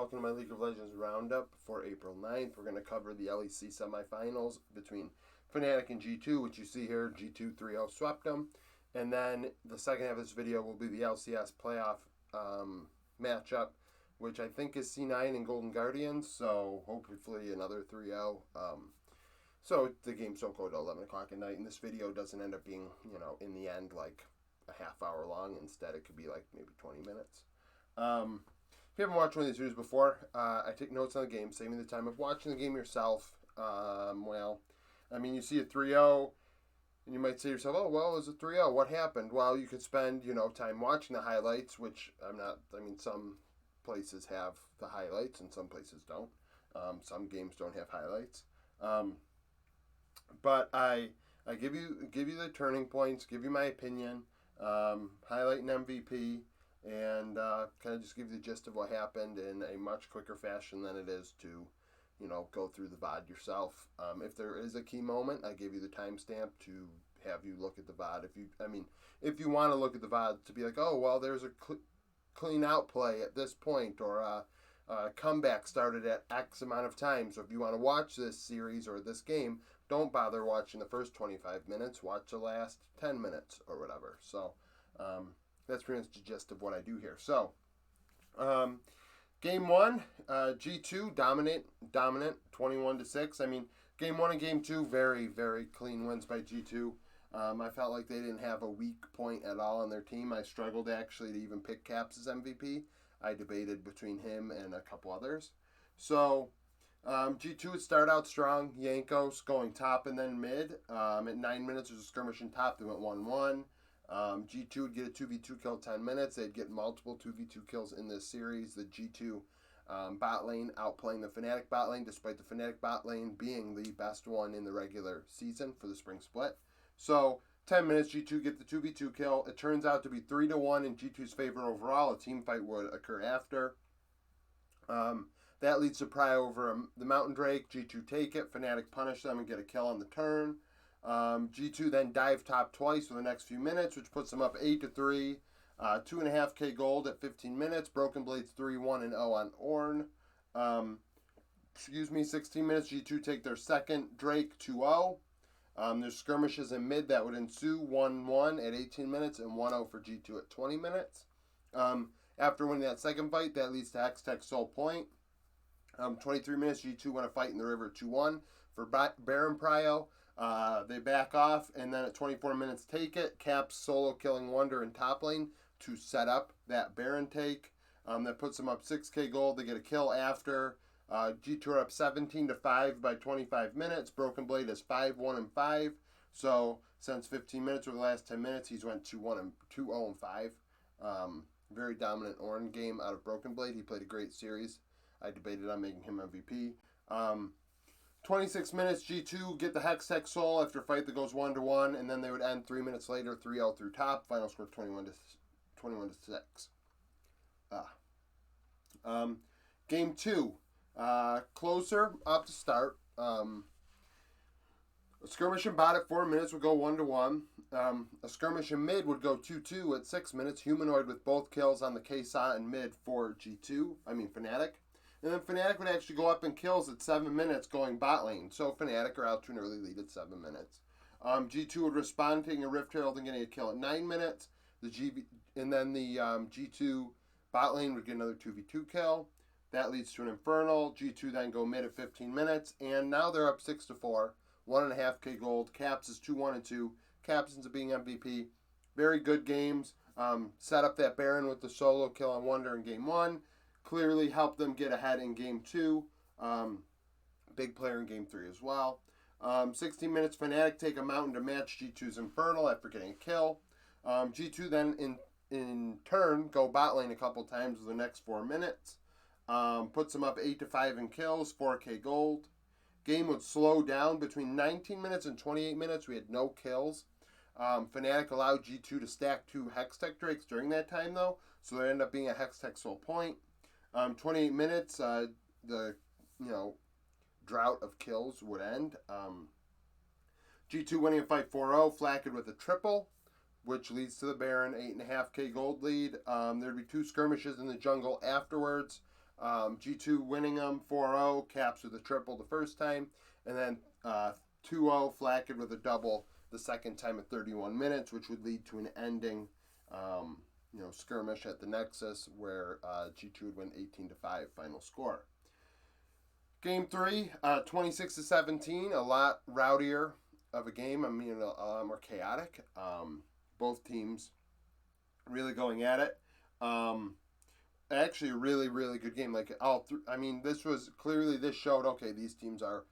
welcome to my League of Legends Roundup for April 9th. We're going to cover the LEC semifinals between Fnatic and G2, which you see here. G2 3-0 swept them. And then the second half of this video will be the LCS playoff matchup, which I think is C9 and Golden Guardians, so hopefully another 3-0. So the games don't go to 11 o'clock at night, and this video doesn't end up being, in the end, like a half hour long. Instead, it could be like maybe 20 minutes. If you haven't watched one of these videos before, I take notes on the game, saving the time of watching the game yourself. You see a 3-0, and you might say to yourself, oh, well, it's a 3-0. What happened? Well, you could spend, time watching the highlights, which some places have the highlights and some places don't. Some games don't have highlights. But I give you the turning points, give you my opinion, highlight an MVP, and kind of just give you the gist of what happened in a much quicker fashion than it is to, go through the VOD yourself. If there is a key moment, I give you the timestamp to have you look at the VOD. If you want to look at the VOD to be like, oh, well, there's a clean out play at this point, or a comeback started at X amount of time. So if you want to watch this series or this game, don't bother watching the first 25 minutes. Watch the last 10 minutes or whatever. So that's pretty much the gist of what I do here. So game one, G2 dominant, 21-6. Game one and game two, very, very clean wins by G2. I felt like they didn't have a weak point at all on their team. I struggled actually to even pick Caps as MVP. I debated between him and a couple others. So G2 would start out strong. Jankos going top and then mid. At 9 minutes, there's a skirmish in top. They went 1-1. G2 would get a 2v2 kill 10 minutes. They'd get multiple 2v2 kills in this series. The G2 bot lane outplaying the Fnatic bot lane, despite the Fnatic bot lane being the best one in the regular season for the spring split. So 10 minutes, G2 get the 2v2 kill. It turns out to be 3-1 in G2's favor overall. A team fight would occur after. That leads to pry over the Mountain Drake. G2 take it. Fnatic punish them and get a kill on the turn. G2 then dive top twice for the next few minutes, which puts them up 8-3. 2.5k gold at 15 minutes. Broken Blades 3-1-0 on Ornn. 16 minutes. G2 take their second Drake 2-0. There's skirmishes in mid that would ensue 1-1 at 18 minutes and 1-0 for G2 at 20 minutes. After winning that second fight, that leads to Hextech Soul Point. 23 minutes, G2 win a fight in the river 2-1 for Baron Prio. They back off, and then at 24 minutes take it. Caps solo killing Wonder in top lane to set up that Baron take. That puts them up 6k gold. They get a kill after. G2 are up 17-5 by 25 minutes. Broken Blade is 5-1-5. So since 15 minutes or the last 10 minutes, he's went 2-0-5. Very dominant Ornn game out of Broken Blade. He played a great series. I debated on making him MVP. 26 minutes, G2 get the Hextech Soul after a fight that goes 1-1, and then they would end 3 minutes later, 3-0 through top. Final score 21-6. Game two, closer up to start. A skirmish in bot at 4 minutes would go 1-1. A skirmish in mid would go 2-2 at 6 minutes. Humanoid with both kills on the KSA in mid for Fnatic. And then Fnatic would actually go up in kills at 7 minutes going bot lane. So Fnatic are out to an early lead at 7 minutes. G2 would respond, taking a Rift Herald and getting a kill at 9 minutes. The G2 bot lane would get another 2v2 kill. That leads to an Infernal. G2 then go mid at 15 minutes. And now they're up 6-4. 1.5k gold. Caps is 2-1-2. Caps ends up being MVP. Very good games. Set up that Baron with the solo kill on Wonder in game one. Clearly helped them get ahead in game two. Big player in game three as well. 16 minutes, Fnatic take a mountain to match G2's Infernal after getting a kill. G2 then in turn go bot lane a couple times for the next 4 minutes. Puts them up 8-5 in kills, 4k gold. Game would slow down between 19 minutes and 28 minutes. We had no kills. Fnatic allowed G2 to stack 2 Hextech Drakes during that time though, so there ended up being a Hextech Soul Point. 28 minutes, the drought of kills would end. G2 winning a fight 4-0, Flacked with a triple, which leads to the Baron, 8.5k gold lead. There'd be 2 skirmishes in the jungle afterwards. G2 winning them 4-0, Caps with a triple the first time, and then 2-0, Flackett with a double the second time at 31 minutes, which would lead to an ending skirmish at the Nexus where G2 would win 18-5 final score. Game 3, 26-17, a lot rowdier of a game. I mean, a lot more chaotic. Both teams really going at it. Actually, a really, really good game. Like this showed, okay, these teams are.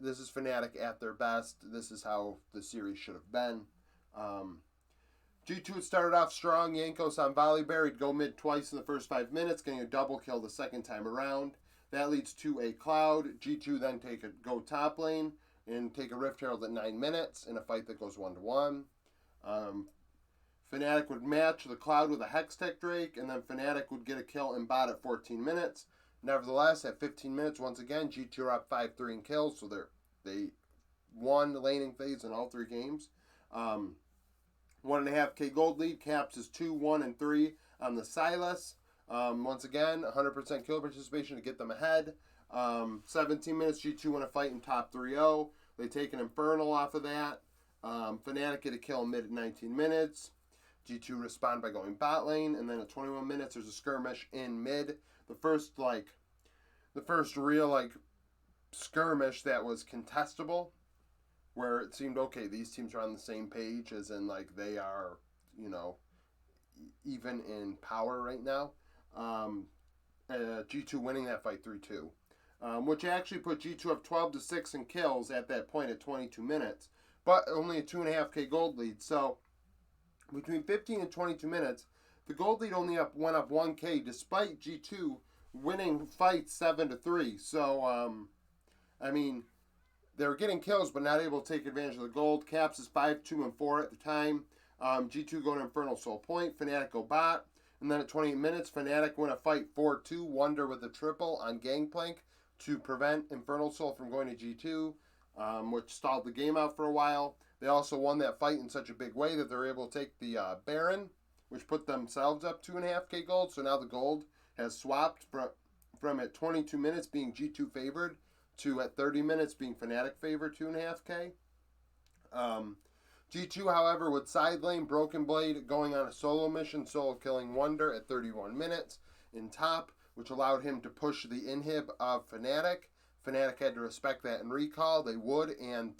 This is Fnatic at their best. This is how the series should have been. G2 had started off strong. Jankos on Volibear. He'd go mid twice in the first 5 minutes, getting a double kill the second time around. That leads to a Cloud. G2 then go top lane and take a Rift Herald at 9 minutes in a fight that goes 1-1. Fnatic would match the Cloud with a Hextech Drake, and then Fnatic would get a kill in bot at 14 minutes. Nevertheless, at 15 minutes, once again, G2 are up 5-3 in kills, so they won the laning phase in all 3 games. 1.5k gold lead. Caps is 2-1-3 on the Silas. Once again, 100% kill participation to get them ahead. 17 minutes, G2 win a fight in top 3-0. They take an Infernal off of that. Fnatic get a kill in mid 19 minutes. G2 respond by going bot lane, and then at 21 minutes, there's a skirmish in mid. The first real skirmish that was contestable, where it seemed, okay, these teams are on the same page, as in they are, even in power right now. G2 winning that fight 3-2, which actually put G2 up 12-6 in kills at that point at 22 minutes, but only a 2.5k gold lead. So between 15 and 22 minutes, the gold lead only went up 1k, despite G2 winning fights 7-3. So they were getting kills, but not able to take advantage of the gold. Caps is 5-2-4 at the time. G2 go to Infernal Soul Point. Fnatic go bot. And then at 28 minutes, Fnatic win a fight 4-2. Wonder with a triple on Gangplank to prevent Infernal Soul from going to G2, which stalled the game out for a while. They also won that fight in such a big way that they were able to take the Baron, which put themselves up 2.5k gold. So now the gold has swapped from at 22 minutes being G2 favored to at 30 minutes being Fnatic favored 2.5k. G2, however, with side lane, Broken Blade going on a solo mission, solo killing Wonder at 31 minutes in top, which allowed him to push the inhib of Fnatic. Fnatic had to respect that and recall. They would, and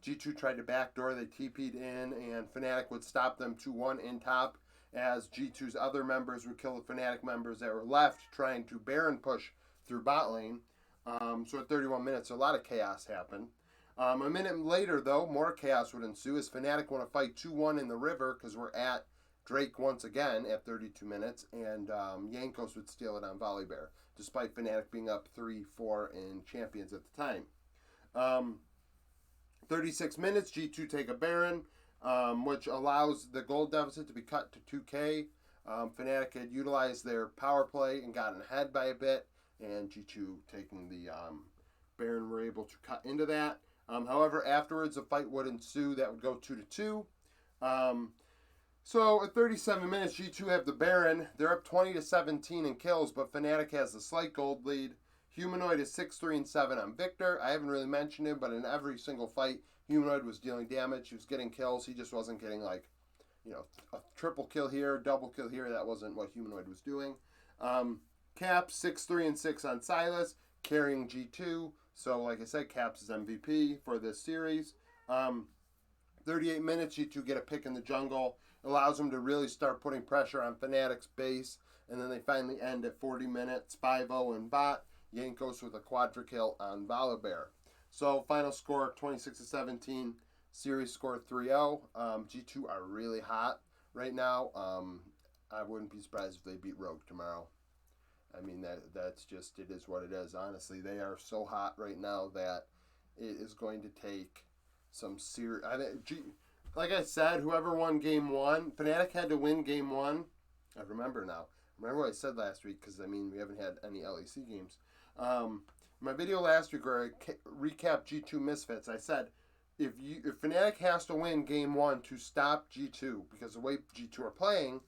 G2 tried to backdoor. They TP'd in, and Fnatic would stop them 2-1 in top, as G2's other members would kill the Fnatic members that were left, trying to Baron push through bot lane. So at 31 minutes, a lot of chaos happened. A minute later, though, more chaos would ensue as Fnatic won a fight 2-1 in the river, because we're at Drake once again at 32 minutes, and Jankos would steal it on Volibear, despite Fnatic being up 3-4 in champions at the time. 36 minutes, G2 take a Baron, which allows the gold deficit to be cut to 2k. Fnatic had utilized their power play and gotten ahead by a bit, and G2 taking the Baron were able to cut into that. However, afterwards, a fight would ensue that would go 2-2. So at 37 minutes, G2 have the Baron. They're up 20-17 in kills, but Fnatic has the slight gold lead. Humanoid is 6-3-7 on Victor. I haven't really mentioned him, but in every single fight, Humanoid was dealing damage. He was getting kills. He just wasn't getting a triple kill here, double kill here. That wasn't what Humanoid was doing. Caps 6-3-6 on Silas, carrying G2. So, like I said, Caps is MVP for this series. 38 minutes, G2 get a pick in the jungle. Allows them to really start putting pressure on Fnatic's base. And then they finally end at 40 minutes, 5-0 in bot. Jankos with a quadra kill on Volibear. So, final score, 26-17. Series score 3-0. G2 are really hot right now. I wouldn't be surprised if they beat Rogue tomorrow. I mean, that's just, it is what it is. Honestly, they are so hot right now that it is going to take some serious... Like I said, whoever won Game 1, Fnatic had to win Game 1. I remember now. Remember what I said last week, because, we haven't had any LEC games. My video last week where I recapped G2 Misfits, I said, if Fnatic has to win Game 1 to stop G2, because the way G2 are playing,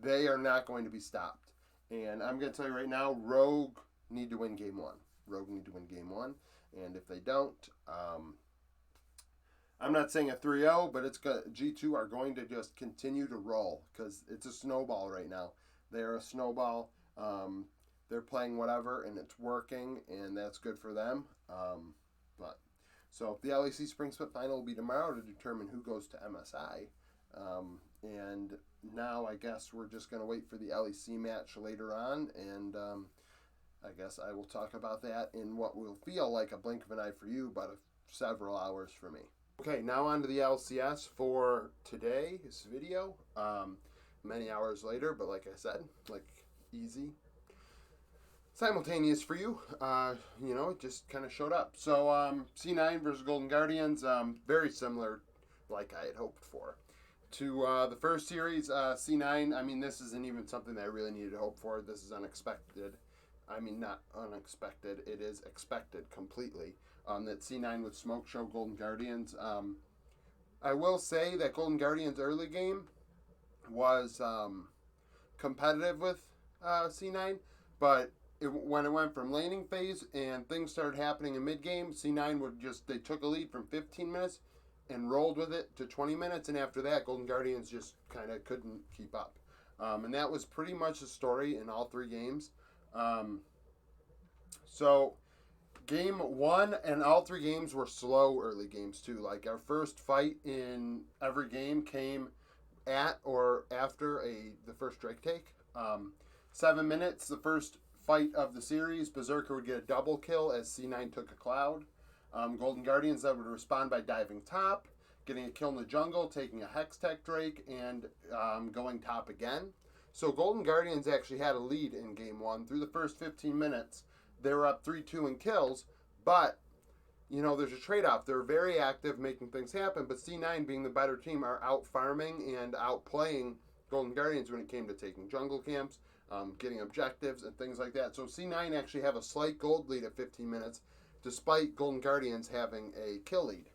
they are not going to be stopped. And I'm going to tell you right now, Rogue need to win game one. Rogue need to win game one. And if they don't, I'm not saying a 3-0, but G2 are going to just continue to roll because it's a snowball right now. They're a snowball. They're playing whatever, and it's working, and that's good for them. So the LEC Spring Split Final will be tomorrow to determine who goes to MSI. And now I guess we're just going to wait for the LEC match later on, and I guess I will talk about that in what will feel like a blink of an eye for you, but several hours for me. Okay, now on to the LCS for today's video. Many hours later, but like I said, easy. Simultaneous for you. It just kind of showed up. So C9 versus Golden Guardians, very similar, like I had hoped for. To the first series, C9, I mean, this isn't even something that I really needed to hope for. This is unexpected. I mean, not unexpected. It is expected completely that C9 would smoke show Golden Guardians. I will say that Golden Guardians' early game was competitive with C9, but when it went from laning phase and things started happening in mid-game, C9 they took a lead from 15 minutes and rolled with it to 20 minutes, and after that, Golden Guardians just kind of couldn't keep up. And that was pretty much the story in all three games. So game one and all three games were slow early games too. Like our first fight in every game came at or after the first Drake take. 7 minutes, the first fight of the series, Berserker would get a double kill as C9 took a cloud. Golden Guardians then would respond by diving top, getting a kill in the jungle, taking a Hextech Drake, and going top again. So Golden Guardians actually had a lead in game one. Through the first 15 minutes, they were up 3-2 in kills, but there's a trade-off. They're very active making things happen, but C9 being the better team are out farming and outplaying Golden Guardians when it came to taking jungle camps, getting objectives and things like that. So C9 actually have a slight gold lead at 15 minutes, despite Golden Guardians having a kill lead.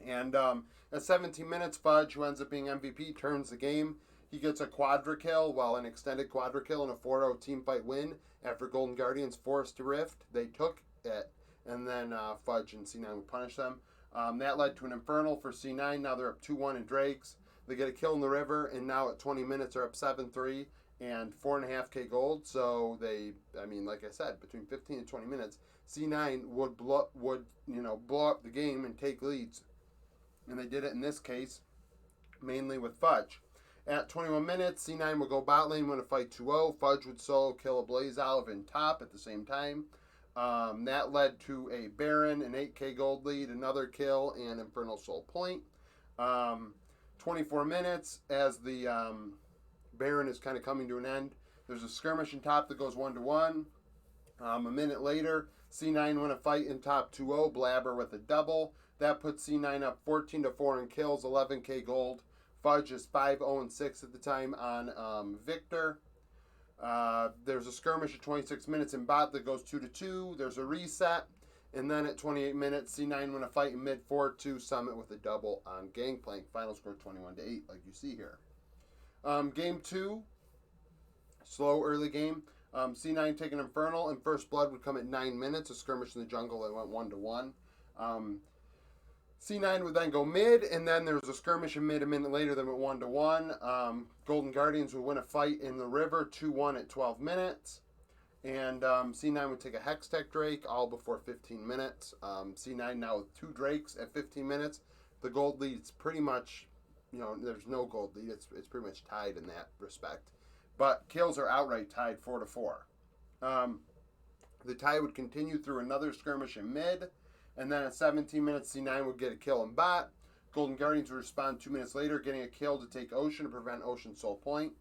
And at 17 minutes, Fudge, who ends up being MVP, turns the game. He gets a quadra kill, an extended quadra kill and a 4-0 teamfight win after Golden Guardians forced a rift. They took it, and then Fudge and C9 would punish them. That led to an Infernal for C9. Now they're up 2-1 in Drakes. They get a kill in the river, and now at 20 minutes are up 7-3 and 4.5k gold. So they, like I said, between 15 and 20 minutes, C9 would blow up the game and take leads. And they did it in this case, mainly with Fudge. At 21 minutes, C9 would go bot lane, win a fight 2-0. Fudge would solo kill a Blaze Olive in top at the same time. That led to a Baron, an 8k gold lead, another kill, and Infernal Soul Point. 24 minutes, as the Baron is kind of coming to an end, there's a skirmish in top that goes 1-1. A minute later, C9 win a fight in top 2-0, Blabber with a double. That puts C9 up 14-4 in kills, 11k gold. Fudge is 5-0-6 at the time on Victor. There's a skirmish at 26 minutes in bot that goes 2-2. There's a reset. And then at 28 minutes, C9 win a fight in mid 4-2 Summit with a double on Gangplank. Final score 21-8, like you see here. Game 2, slow early game. C9 take an Infernal, and First Blood would come at 9 minutes. A skirmish in the jungle that went 1-1. C9 would then go mid, and then there was a skirmish in mid a minute later that went 1-1. Golden Guardians would win a fight in the river 2-1 at 12 minutes. And C9 would take a Hextech Drake all before 15 minutes. C9 now with 2 Drakes at 15 minutes. The gold lead's pretty much, there's no gold lead. It's pretty much tied in that respect. But kills are outright tied 4-4. The tie would continue through another skirmish in mid. And then at 17 minutes, C9 would get a kill in bot. Golden Guardians would respond 2 minutes later, getting a kill to take Ocean to prevent Ocean Soul Point.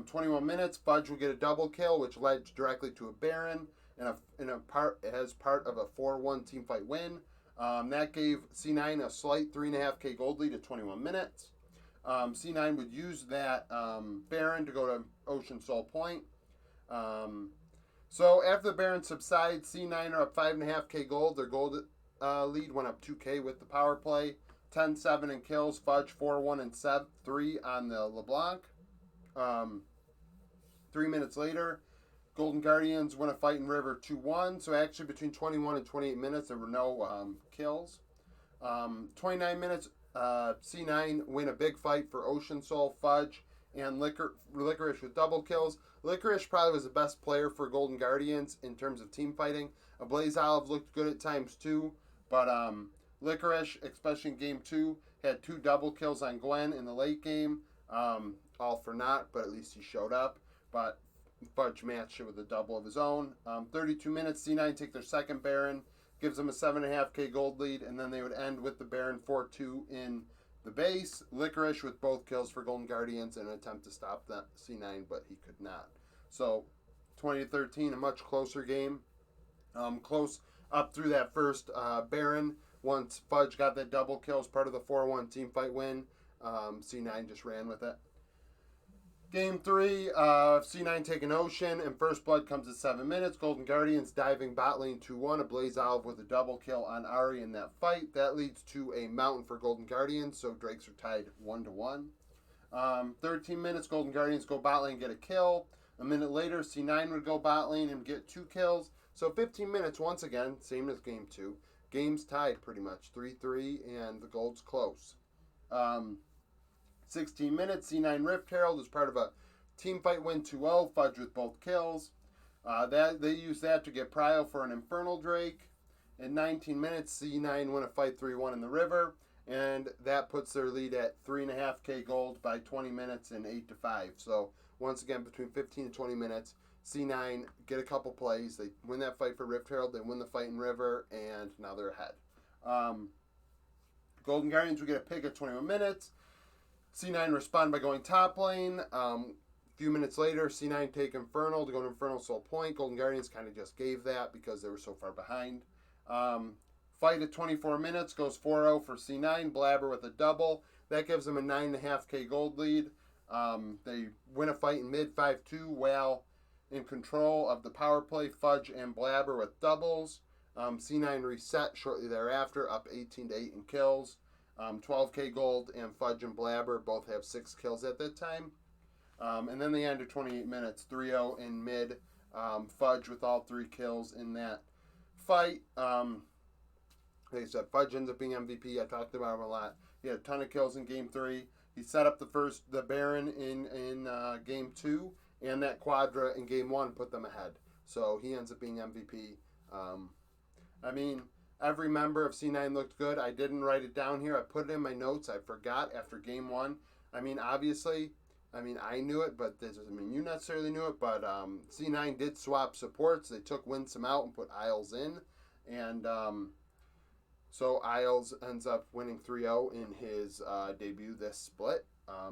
21 minutes, Fudge would get a double kill, which led directly to a Baron, as part of a 4-1 teamfight win. That gave C9 a slight 3.5k gold lead at 21 minutes. C9 would use that Baron to go to Ocean Soul Point. So after the Baron subsides, C9 are up 5.5k gold. Their gold lead went up 2k with the power play. 10-7 in kills. Fudge 4-1 and 3 on the LeBlanc. 3 minutes later, Golden Guardians win a fight in River 2-1. So actually between 21 and 28 minutes, there were no kills. 29 minutes, C9 win a big fight for Ocean Soul, Fudge, and Licorice with double kills. Licorice probably was the best player for Golden Guardians in terms of team fighting. Blaze Olive looked good at times too, but Licorice, especially in game 2, had 2 double kills on Gwen in the late game. All for naught, but at least he showed up. But Fudge matched it with a double of his own. 32 minutes, C9 take their second Baron, gives them a 7.5k gold lead, and then they would end with the Baron 4-2 in the base. Licorice with both kills for Golden Guardians in an attempt to stop that C9, but he could not. So 20-13, a much closer game. Close up through that first Baron. Once Fudge got that double kill as part of the 4-1 team fight win, C9 just ran with it. Game 3, C9 taking Ocean, and first blood comes at 7 minutes. Golden Guardians diving bot lane 2-1. A Blaze Olive with a double kill on Ahri in that fight. That leads to a mountain for Golden Guardians, so Drakes are tied 1-1. 13 minutes, Golden Guardians go bot lane, get a kill. A minute later, C9 would go bot lane and get 2 kills. So 15 minutes, once again, same as game 2. Game's tied pretty much, 3-3, and the gold's close. 16 minutes, C9 Rift Herald is part of a team fight win 2-0, Fudge with both kills. They use that to get Prio for an Infernal Drake. In 19 minutes, C9 win a fight 3-1 in the river, and that puts their lead at 3.5k gold by 20 minutes and 8-5. So once again, between 15 and 20 minutes, C9 get a couple plays. They win that fight for Rift Herald, they win the fight in river, and now they're ahead. Golden Guardians will get a pick at 21 minutes. C9 respond by going top lane. A few minutes later, C9 take Infernal to go to Infernal Soul Point. Golden Guardians kind of just gave that because they were so far behind. Fight at 24 minutes, goes 4-0 for C9. Blabber with a double. That gives them a 9.5k gold lead. They win a fight in mid 5-2 while in control of the power play. Fudge and Blabber with doubles. C9 reset shortly thereafter, up 18-8 in kills. 12k gold, and Fudge and Blabber both have 6 kills at that time. And then they end at 28 minutes, 3-0 in mid. Fudge with all 3 kills in that fight. Like I said, Fudge ends up being MVP. I talked about him a lot. He had a ton of kills in game 3. He set up the Baron in game 2, and that Quadra in game 1 put them ahead. So he ends up being MVP. Every member of C9 looked good. I didn't write it down here. I put it in my notes. I forgot after game 1. Obviously, I knew it, but this doesn't mean you necessarily knew it. But C9 did swap supports. They took Winsome out and put Isles in. And so Isles ends up winning 3-0 in his debut this split. I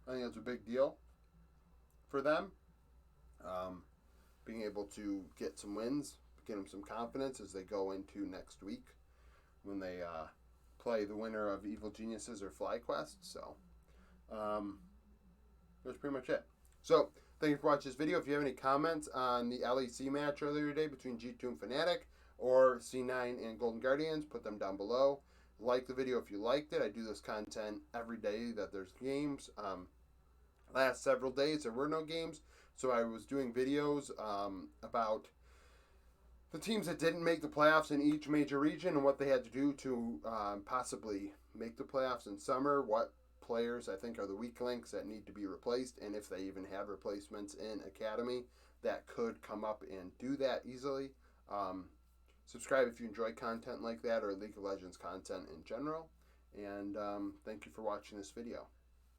think that's a big deal for them. Being able to get some wins, get them some confidence as they go into next week when they play the winner of Evil Geniuses or FlyQuest. So that's pretty much it. So thank you for watching this video. If you have any comments on the LEC match earlier today between G2 and Fnatic or C9 and Golden Guardians, put them down below. Like the video if you liked it. I do this content every day that there's games. Last several days there were no games, so I was doing videos about the teams that didn't make the playoffs in each major region and what they had to do to possibly make the playoffs in summer, what players I think are the weak links that need to be replaced, and if they even have replacements in Academy that could come up and do that easily. Subscribe if you enjoy content like that or League of Legends content in general. And thank you for watching this video.